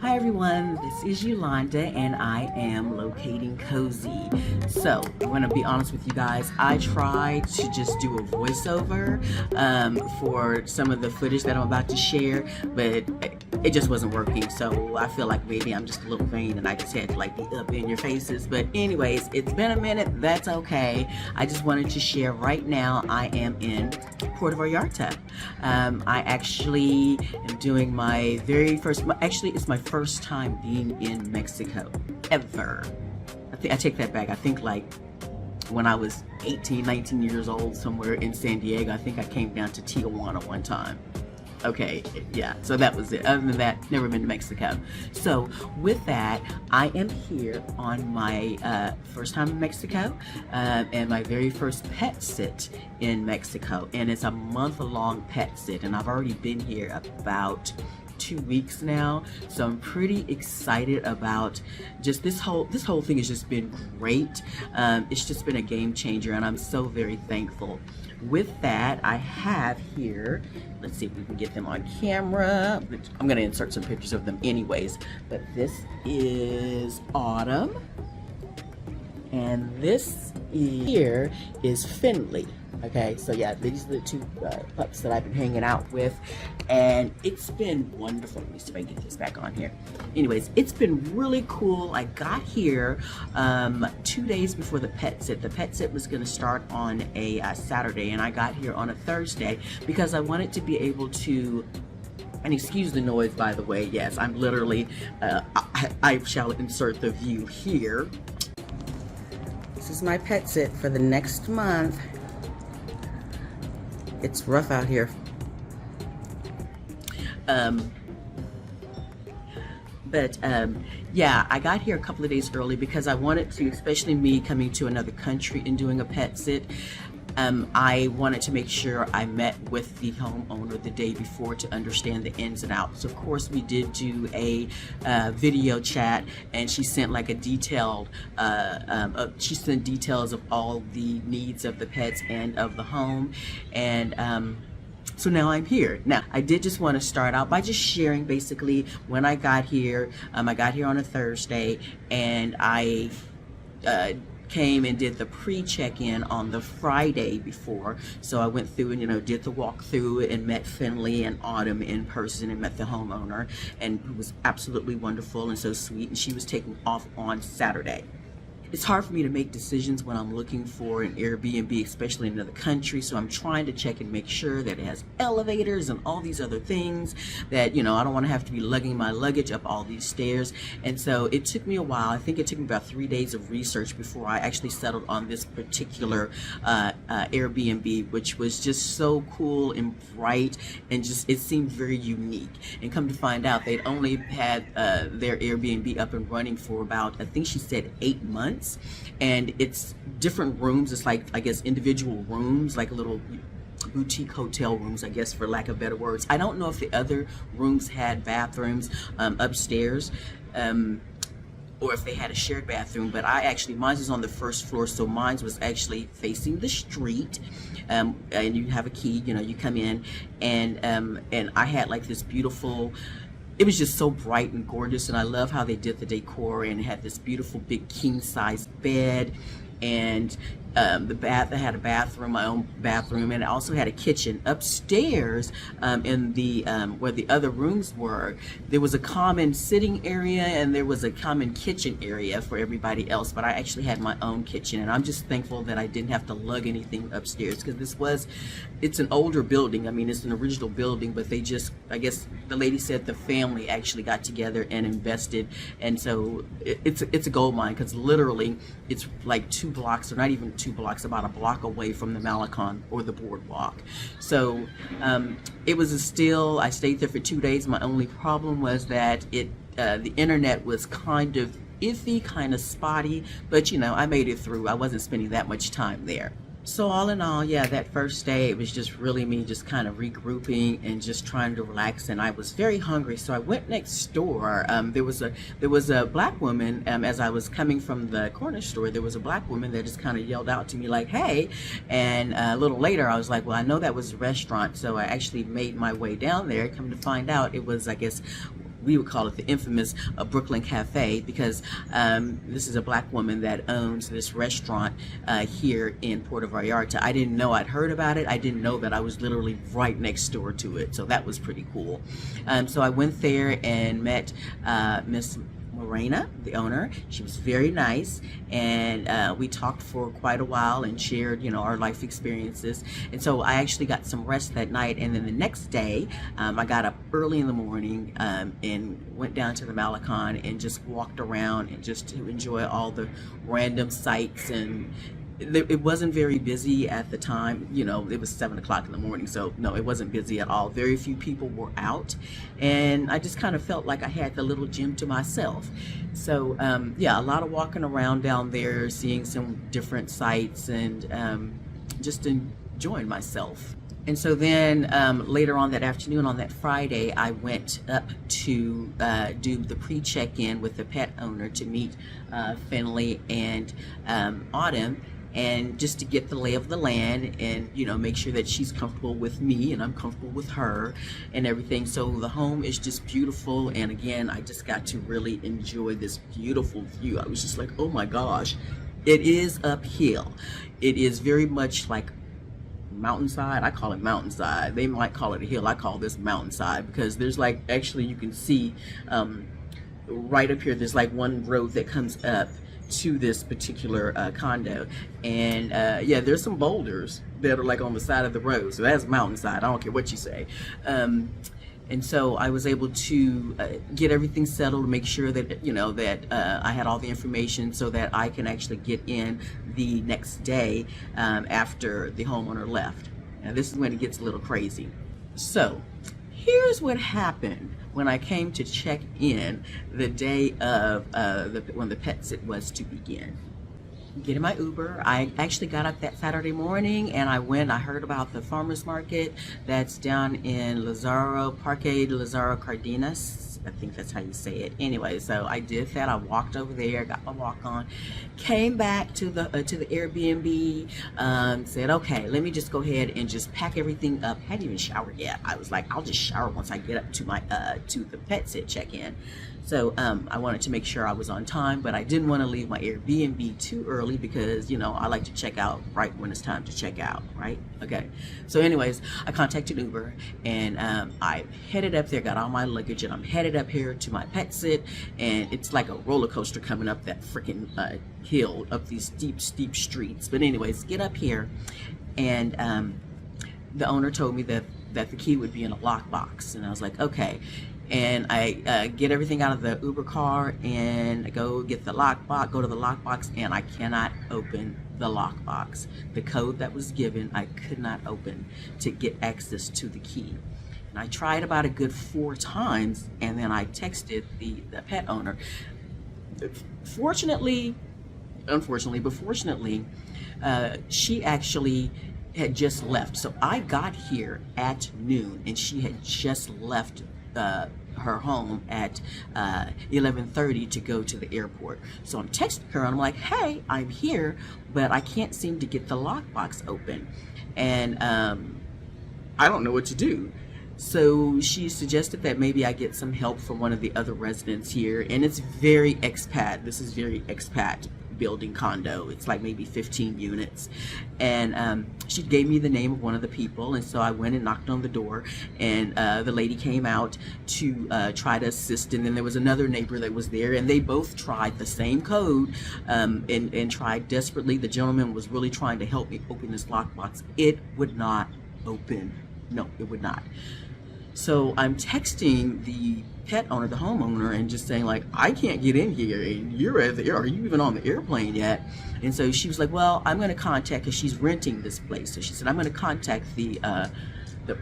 Hi everyone, this is Yolanda and I am locating cozy. So I'm gonna be honest with you guys. I tried to just do a voiceover for some of the footage that I'm about to share, but it just wasn't working. So I feel like maybe I'm just a little vain and I just had to like be up in your faces. But anyways, it's been a minute. That's okay. I just wanted to share right now. I am in Puerto Vallarta. I actually am doing my very first. Actually, it's my first time being in Mexico ever. I take that back. I think like when I was 18, 19 years old, somewhere in San Diego. I think I came down to Tijuana one time. Okay, yeah, so that was it. Other than that, never been to Mexico. So with that, I am here on my first time in Mexico and my very first pet sit in Mexico. And it's a month-long pet sit, and I've already been here about 2 weeks now, so I'm pretty excited about just this whole thing has just been great. It's just been a game changer, and I'm so very thankful. With that, I have here, let's see if we can get them on camera. I'm gonna insert some pictures of them anyways, but this is Autumn, and this here is Finley. Okay, so yeah, these are the two pups that I've been hanging out with, and it's been wonderful. Let me see if I can get this back on here. Anyways, it's been really cool. I got here 2 days before the pet sit. The pet sit was going to start on a Saturday, and I got here on a Thursday because I wanted to be able to, and excuse the noise, by the way. Yes, I'm literally, I shall insert the view here. This is my pet sit for the next month. It's rough out here. Yeah, I got here a couple of days early because I wanted to, especially me coming to another country and doing a pet sit, I wanted to make sure I met with the homeowner the day before to understand the ins and outs. Of course, we did do a video chat, and she sent like a detailed, she sent details of all the needs of the pets and of the home, and so now I'm here. Now, I did just want to start out by just sharing basically when I got here. I got here on a Thursday, and I came and did the pre-check-in on the Friday before. So I went through and, did the walkthrough and met Finley and Autumn in person and met the homeowner, and who was absolutely wonderful and so sweet, and she was taking off on Saturday. It's hard for me to make decisions when I'm looking for an Airbnb, especially in another country, so I'm trying to check and make sure that it has elevators and all these other things that, I don't want to have to be lugging my luggage up all these stairs. And so it took me a while. I think it took me about 3 days of research before I actually settled on this particular Airbnb, which was just so cool and bright, and just, it seemed very unique. And come to find out, they'd only had their Airbnb up and running for about, I think she said 8 months. And it's different rooms. It's like, I guess, individual rooms, like little boutique hotel rooms, I guess, for lack of better words. I don't know if the other rooms had bathrooms upstairs, or if they had a shared bathroom, but mine was on the first floor, so mine was actually facing the street, and you have a key, you come in, and I had like this beautiful, it was just so bright and gorgeous, and I love how they did the decor, and had this beautiful big king size bed, and I had a bathroom, my own bathroom, and I also had a kitchen upstairs. In the where the other rooms were, there was a common sitting area and there was a common kitchen area for everybody else, but I actually had my own kitchen, and I'm just thankful that I didn't have to lug anything upstairs, because it's an older building. I mean, it's an original building, but they just, I guess the lady said the family actually got together and invested, and so it's a gold mine, because literally it's like 2 blocks, or not even 2 blocks, about a block away from the Malecon or the boardwalk. So it was I stayed there for 2 days. My only problem was that the internet was kind of iffy, kind of spotty, but I made it through. I wasn't spending that much time there. So all in all, yeah, that first day, it was just really me just kind of regrouping and just trying to relax, and I was very hungry, so I went next door. There was a black woman, as I was coming from the corner store, there was a black woman that just kind of yelled out to me like, hey, and a little later I was like, well, I know that was a restaurant, so I actually made my way down there. Come to find out, it was, I guess, we would call it the infamous Brooklyn Cafe, because this is a black woman that owns this restaurant here in Puerto Vallarta. I didn't know, I'd heard about it. I didn't know that I was literally right next door to it. So that was pretty cool. So I went there and met Miss Morena, the owner. She was very nice, and we talked for quite a while and shared, you know, our life experiences. And so I actually got some rest that night, and then the next day I got up early in the morning and went down to the Malecon and just walked around and just to enjoy all the random sights. And it wasn't very busy at the time, you know, it was 7 o'clock in the morning, so no, it wasn't busy at all. Very few people were out, and I just kind of felt like I had the little gym to myself. So yeah, a lot of walking around down there, seeing some different sights, and just enjoying myself. And so then later on that afternoon, on that Friday, I went up to do the pre-check-in with the pet owner to meet Finley and Autumn, and just to get the lay of the land and, you know, make sure that she's comfortable with me and I'm comfortable with her and everything. So the home is just beautiful, and again, I just got to really enjoy this beautiful view. I was just like, oh my gosh, it is uphill. It is very much like mountainside. I call it mountainside. They might call it a hill. I call this mountainside, because there's like, actually you can see right up here, there's like one road that comes up to this particular condo, and yeah, there's some boulders that are like on the side of the road, so that's mountainside. I don't care what you say. And so I was able to get everything settled, make sure that, you know, that I had all the information so that I can actually get in the next day after the homeowner left. Now this is when it gets a little crazy. So here's what happened when I came to check in the day of when the pet sit was to begin. Getting my Uber, I actually got up that Saturday morning and I heard about the farmers market that's down in Lazaro, Parque de Lazaro Cardenas. I think that's how you say it. Anyway, so I did that. I walked over there, got my walk on, came back to the Airbnb, said, okay, let me just go ahead and just pack everything up. Hadn't even showered yet. I was like, I'll just shower once I get up to my to the pet sit check-in. So I wanted to make sure I was on time, but I didn't want to leave my Airbnb too early because, you know, I like to check out right when it's time to check out, right? Okay. So anyways, I contacted Uber, and I headed up there, got all my luggage, and I'm headed up here to my pet sit, and it's like a roller coaster coming up that freaking hill, up these steep streets. But anyways, get up here, and the owner told me that the key would be in a lockbox, and I was like, okay. And I get everything out of the Uber car and I go get the lockbox, go to the lockbox, and I cannot open the lockbox. The code that was given, I could not open to get access to the key. And I tried about a good 4 times, and then I texted the pet owner. Unfortunately, she actually had just left. So I got here at noon and she had just left her home at 11:30 to go to the airport. So I'm texting her and I'm like, hey, I'm here, but I can't seem to get the lockbox open, and I don't know what to do. So she suggested that maybe I get some help from one of the other residents here, and it's very expat. This is very expat building condo. It's like maybe 15 units, and she gave me the name of one of the people, and so I went and knocked on the door, and the lady came out to try to assist, and then there was another neighbor that was there, and they both tried the same code and tried desperately. The gentleman was really trying to help me open this lockbox. It would not open. No, it would not. So I'm texting the pet owner, the homeowner, and just saying like, I can't get in here, and you're at the air. Are you even on the airplane yet? And so she was like, well, I'm going to contact, because she's renting this place. So she said, I'm going to contact the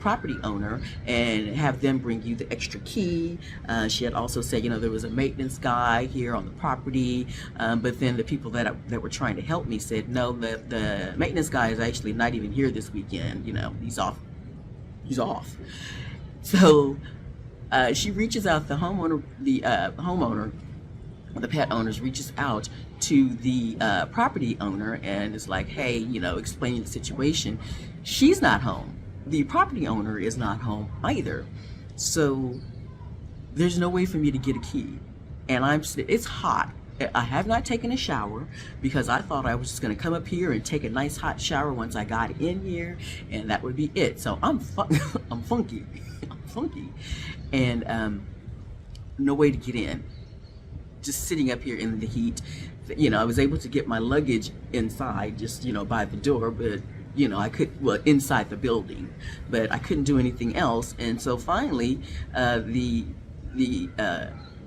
property owner and have them bring you the extra key. She had also said, you know, there was a maintenance guy here on the property, but then the people that were trying to help me said, no, the maintenance guy is actually not even here this weekend. You know, he's off. So she reaches out, the homeowner, the pet owners reaches out to the property owner and is like, hey, you know, explaining the situation. She's not home. The property owner is not home either. So there's no way for me to get a key. And it's hot. I have not taken a shower because I thought I was just going to come up here and take a nice hot shower once I got in here, and that would be it. So I'm I'm funky. I'm funky. And no way to get in. Just sitting up here in the heat. You know, I was able to get my luggage inside, just, you know, by the door, but you know, I could, well, inside the building, but I couldn't do anything else. And so finally, the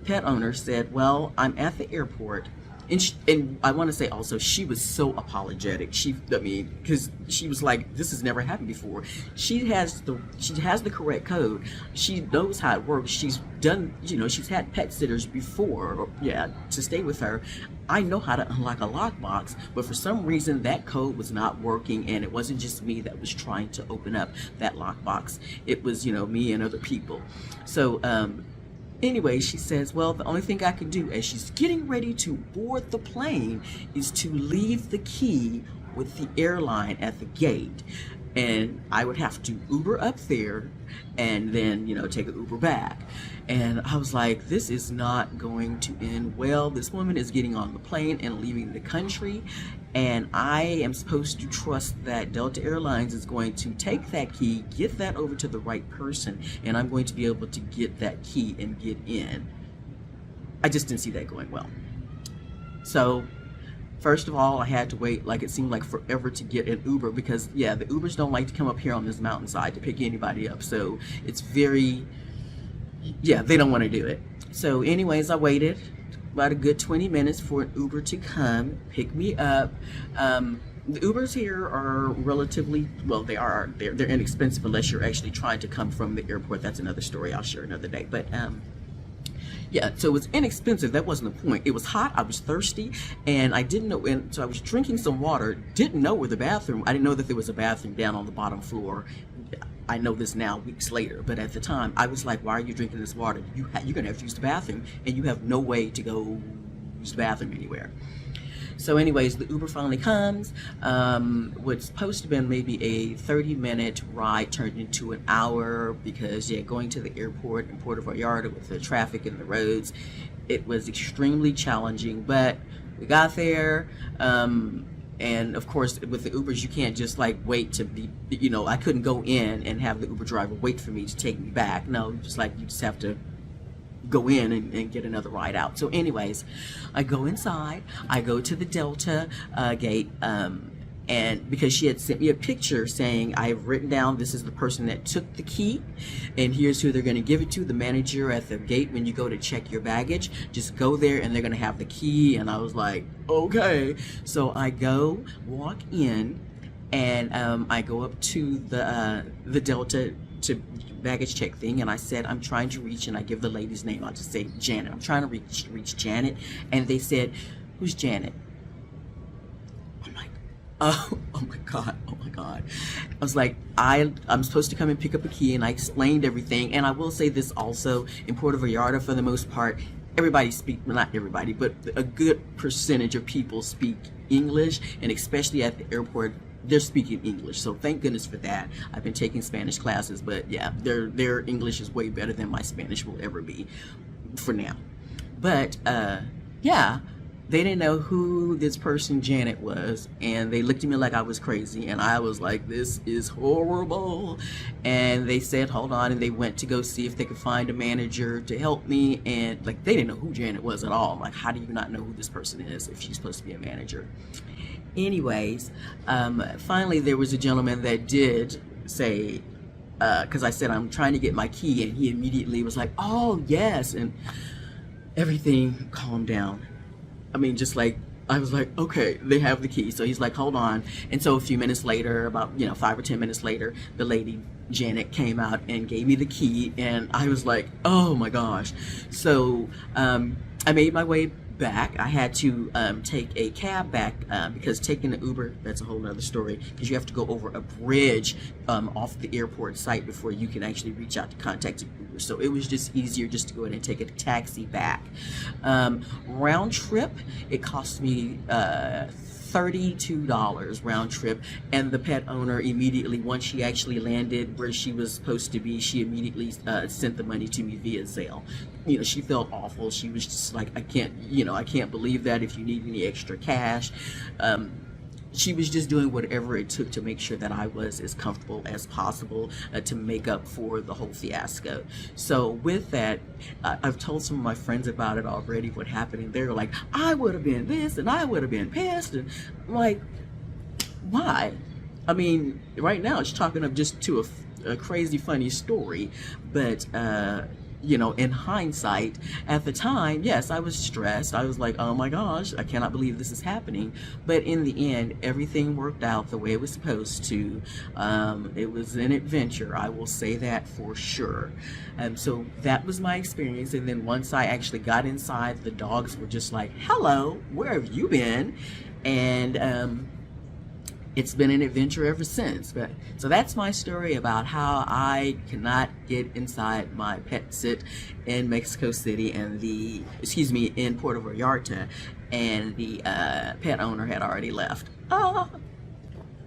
pet owner said, well, I'm at the airport. And I want to say also, she was so apologetic. Because she was like, this has never happened before. She has the correct code. She knows how it works. She's done, you know, she's had pet sitters before, to stay with her. I know how to unlock a lockbox, but for some reason that code was not working, and it wasn't just me that was trying to open up that lockbox. It was, you know, me and other people. So, anyway, she says, well, the only thing I can do as she's getting ready to board the plane is to leave the key with the airline at the gate. And I would have to Uber up there and then, you know, take an Uber back. And I was like, this is not going to end well. This woman is getting on the plane and leaving the country. And I am supposed to trust that Delta Airlines is going to take that key, get that over to the right person, and I'm going to be able to get that key and get in. I just didn't see that going well. So, first of all, I had to wait, like it seemed like forever to get an Uber because, the Ubers don't like to come up here on this mountainside to pick anybody up. So it's very, they don't want to do it. So anyways, I waited about a good 20 minutes for an Uber to come pick me up. The Ubers here are relatively, well, they're inexpensive unless you're actually trying to come from the airport. That's another story I'll share another day. But so it was inexpensive. That wasn't the point. It was hot. I was thirsty, and I didn't know. And so I was drinking some water. Didn't know where the bathroom. I didn't know that there was a bathroom down on the bottom floor. I know this now, weeks later. But at the time, I was like, "Why are you drinking this water? You're gonna have to use the bathroom, and you have no way to go use the bathroom anywhere." So anyways, the Uber finally comes. What's supposed to have been maybe a 30-minute ride turned into an hour because, going to the airport in Puerto Vallarta with the traffic and the roads, it was extremely challenging. But we got there. And of course, with the Ubers, you can't just like wait to be, I couldn't go in and have the Uber driver wait for me to take me back. No, you just have to go in and get another ride out. So anyways, I go inside, I go to the Delta gate, and because she had sent me a picture saying, I've written down, this is the person that took the key, and here's who they're going to give it to, the manager at the gate when you go to check your baggage. Just go there and they're going to have the key. And I was like, okay. So I go, walk in, and I go up to the Delta to baggage check thing, and I said, I'm trying to reach, and I give the lady's name. I'll just say Janet. I'm trying to reach Janet. And they said, who's Janet? I'm like, oh my God. I was like, I'm supposed to come and pick up a key, and I explained everything. And I will say this also, in Puerto Vallarta, for the most part, everybody well, not everybody, but a good percentage of people speak English, and especially at the airport, they're speaking English. So thank goodness for that. I've been taking Spanish classes, but their English is way better than my Spanish will ever be for now. But they didn't know who this person Janet was, and they looked at me like I was crazy, and I was like, this is horrible. And they said, hold on, and they went to go see if they could find a manager to help me, and like they didn't know who Janet was at all. I'm like, how do you not know who this person is if she's supposed to be a manager? Anyways, finally there was a gentleman that did say, because I said I'm trying to get my key, and he immediately was like, oh yes, and everything calmed down. I mean, just like, I was like, okay, they have the key. So he's like, hold on. And so a few minutes later, about 5 or 10 minutes later, the lady Janet came out and gave me the key, and I was like, oh my gosh. So I made my way back. I had to take a cab back because taking the Uber, that's a whole nother story, because you have to go over a bridge off the airport site before you can actually reach out to contact an Uber. So it was just easier just to go ahead and take a taxi back. Round trip, it cost me $32 round trip. And the pet owner immediately, once she actually landed where she was supposed to be, she immediately sent the money to me via Zelle. You know, she felt awful. She was just like, I can't believe that. If you need any extra cash. She was just doing whatever it took to make sure that I was as comfortable as possible to make up for the whole fiasco. So with that, I've told some of my friends about it already, what happened, and they're like, I would have been this and I would have been pissed. And I'm like, why? I mean, right now it's talking up just to a crazy funny story, but you know, in hindsight, at the time, yes, I was stressed. I was like, oh my gosh, I cannot believe this is happening. But in the end, everything worked out the way it was supposed to. It was an adventure, I will say that for sure. So that was my experience. And then once I actually got inside, the dogs were just like, hello, where have you been? And it's been an adventure ever since. But so that's my story about how I cannot get inside my pet sit in Mexico City and in Puerto Vallarta, and the pet owner had already left.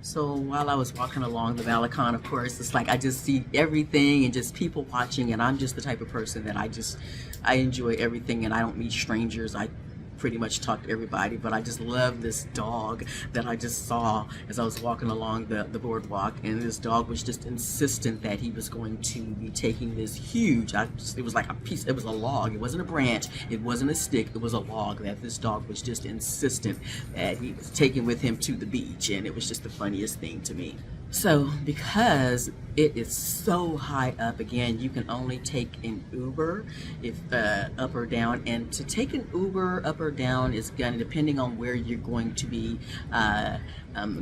So while I was walking along the Malecon, of course, it's like I just see everything and just people watching, and I'm just the type of person that I enjoy everything, and I don't meet strangers. I pretty much talk to everybody, but I just love this dog that I just saw as I was walking along the boardwalk, and this dog was just insistent that he was going to be taking this huge, it was like a piece, it was a log, it wasn't a branch, it wasn't a stick, it was a log that this dog was just insistent that he was taking with him to the beach, and it was just the funniest thing to me. So because it is so high up, again, you can only take an Uber if up or down, and to take an Uber up or down is going to, depending on where you're going to be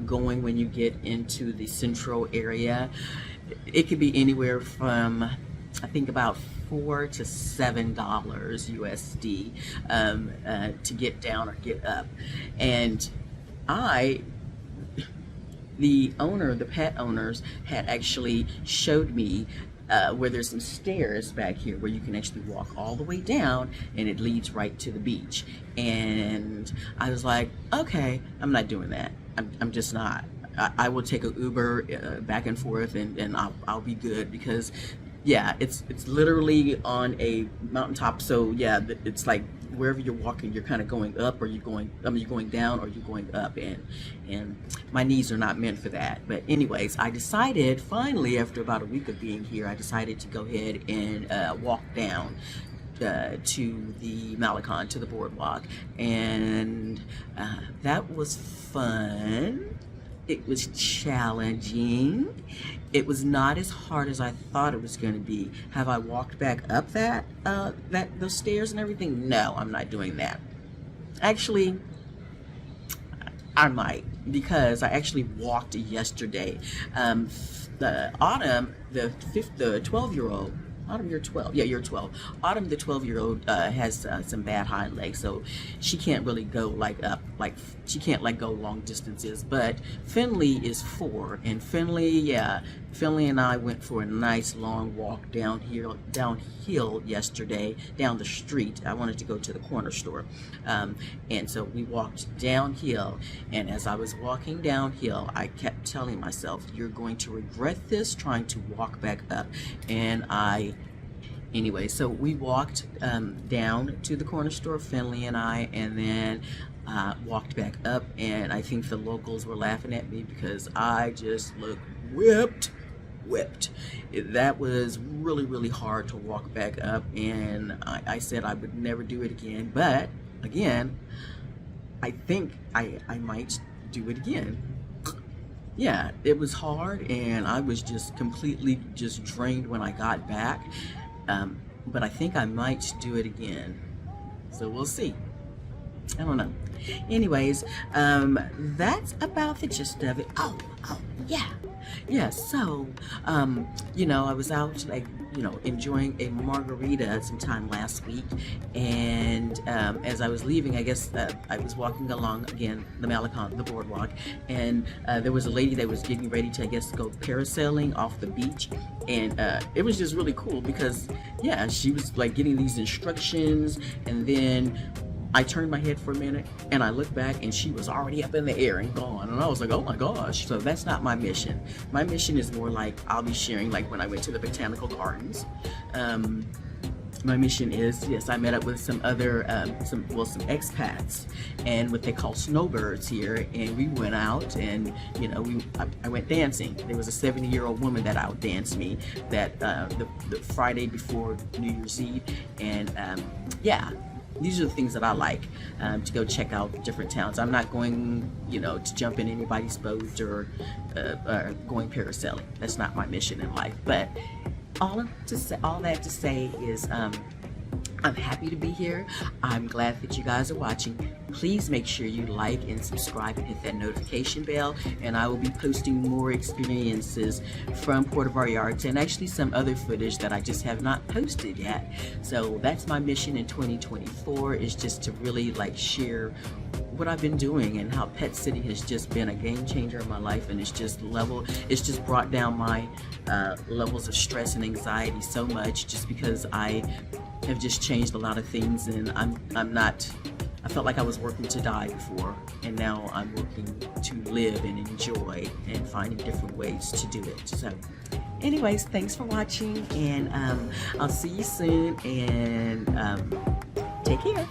going when you get into the central area, it could be anywhere from, I think, about $4 to $7 USD to get down or get up. And the pet owners had actually showed me where there's some stairs back here where you can actually walk all the way down, and it leads right to the beach. And I was like, okay, I'm not doing that. I'm just not. I will take an Uber back and forth, and I'll be good, because yeah, it's literally on a mountaintop. So yeah, it's like wherever you're walking, you're kind of going up, or you're going down, or you're going up, and my knees are not meant for that. But anyways, I decided finally, after about a week of being here, I decided to go ahead and walk down to the Malecon, to the boardwalk, and that was fun. It was challenging. It was not as hard as I thought it was going to be. Have I walked back up those stairs and everything? No, I'm not doing that. Actually, I might, because I actually walked yesterday. Autumn, the 12-year-old. Autumn, you're 12. Yeah, you're 12. Autumn, the 12-year-old, has some bad hind legs, so she can't really go she can't go long distances. But Finley is 4, and Finley and I went for a nice long walk downhill yesterday, down the street. I wanted to go to the corner store, and so we walked downhill. And as I was walking downhill, I kept telling myself, "You're going to regret this trying to walk back up." And anyway, so we walked down to the corner store, Finley and I, and then walked back up, and I think the locals were laughing at me because I just looked whipped. That was really, really hard to walk back up, and I said I would never do it again. But again, I think I might do it again. Yeah, it was hard, and I was just completely just drained when I got back. But I think I might do it again. So we'll see. I don't know. Anyways, that's about the gist of it. Oh, yeah. Yeah, so, I was out, enjoying a margarita sometime last week, and as I was leaving, I guess I was walking along, again, the Malecon, the boardwalk, and there was a lady that was getting ready to, I guess, go parasailing off the beach, and it was just really cool because, yeah, she was, getting these instructions, and then I turned my head for a minute and I looked back and she was already up in the air and gone. And I was like, oh my gosh. So that's not my mission. My mission is more like I'll be sharing, like when I went to the botanical gardens. My mission is, yes, I met up with some other, some expats and what they call snowbirds here. And we went out and, you know, I went dancing. There was a 70-year-old woman that outdanced me that the Friday before New Year's Eve. And yeah. These are the things that I like, to go check out different towns. I'm not going, you know, to jump in anybody's boat or going parasailing. That's not my mission in life. But all that to say is I'm happy to be here. I'm glad that you guys are watching. Please make sure you like and subscribe and hit that notification bell, and I will be posting more experiences from Puerto Vallarta and actually some other footage that I just have not posted yet. So that's my mission in 2024, is just to really like share what I've been doing and how pet sitting has just been a game changer in my life, and it's just brought down my levels of stress and anxiety so much, just because I have just changed a lot of things, and I felt like I was working to die before, and now I'm working to live and enjoy and finding different ways to do it. So anyways, thanks for watching, and I'll see you soon, and take care.